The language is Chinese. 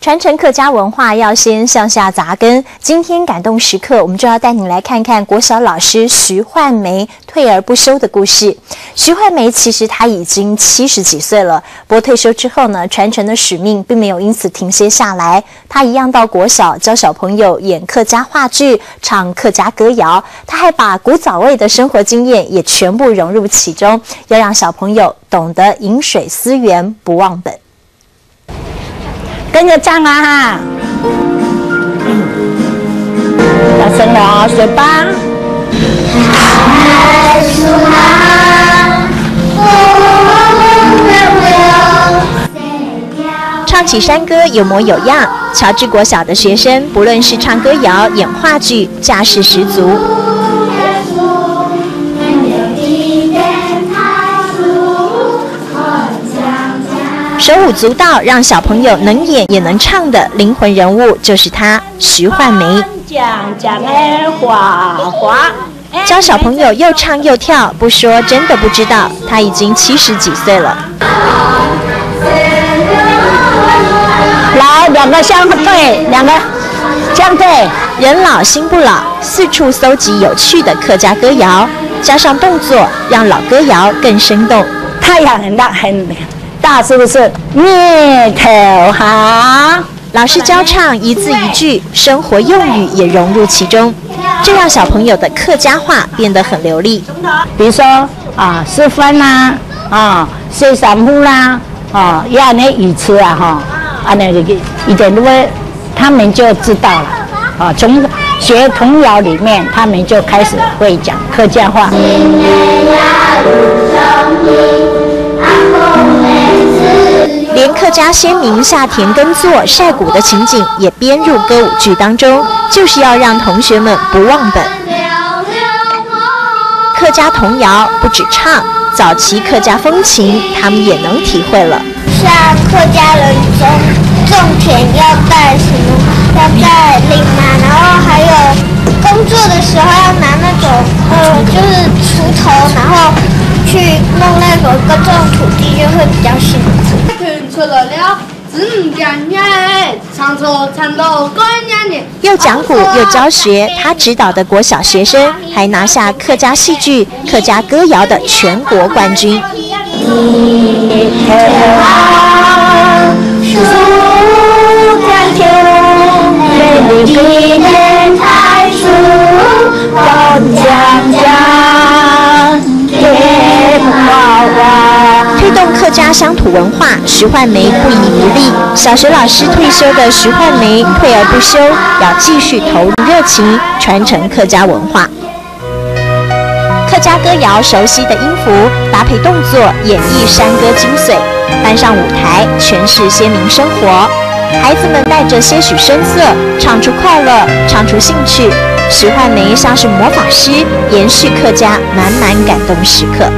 传承客家文化要先向下扎根。今天感动时刻，我们就要带你来看看国小老师徐焕梅退而不休的故事。徐焕梅其实她已经70几岁了，不过退休之后呢，传承的使命并没有因此停歇下来。她一样到国小教小朋友演客家话剧、唱客家歌谣。她还把古早味的生活经验也全部融入其中，要让小朋友懂得饮水思源，不忘本。跟着唱啊哈！大声了啊，水吧。唱起山歌有模有样，乔治国小的学生不论是唱歌谣、演话剧，架势十足。手舞足蹈，让小朋友能演也能唱的灵魂人物就是她，徐焕梅。教小朋友又唱又跳，不说真的不知道，她已经70几岁了。来，两个相对，两个相对，人老心不老，四处搜集有趣的客家歌谣，加上动作，让老歌谣更生动。太阳很大，很大，是不是？面头好。老师教唱一字一句，生活用语也融入其中，这让小朋友的客家话变得很流利。比如说吃饭啦，洗衫裤啦，要那语词啊，那个一点都会，他们就知道了。从学童谣里面，他们就开始会讲客家话。连客家先民下田耕作、晒谷的情景也编入歌舞剧当中，就是要让同学们不忘本。客家童谣不止唱，早期客家风情他们也能体会了。像客家人种田要带什么？要带铃嘛，然后还有工作的时候要拿那种就是锄头，然后去弄那个耕种土地，就会比较辛苦。又讲古又教学，他指导的国小学生还拿下客家戏剧、客家歌谣的全国冠军。推动客家乡土文化，徐焕梅不遗余力。小学老师退休的徐焕梅退而不休，要继续投入热情，传承客家文化。客家歌谣熟悉的音符搭配动作，演绎山歌精髓，搬上舞台诠释先民生活。孩子们带着些许声色，唱出快乐，唱出兴趣。徐焕梅像是魔法师，延续客家满满感动时刻。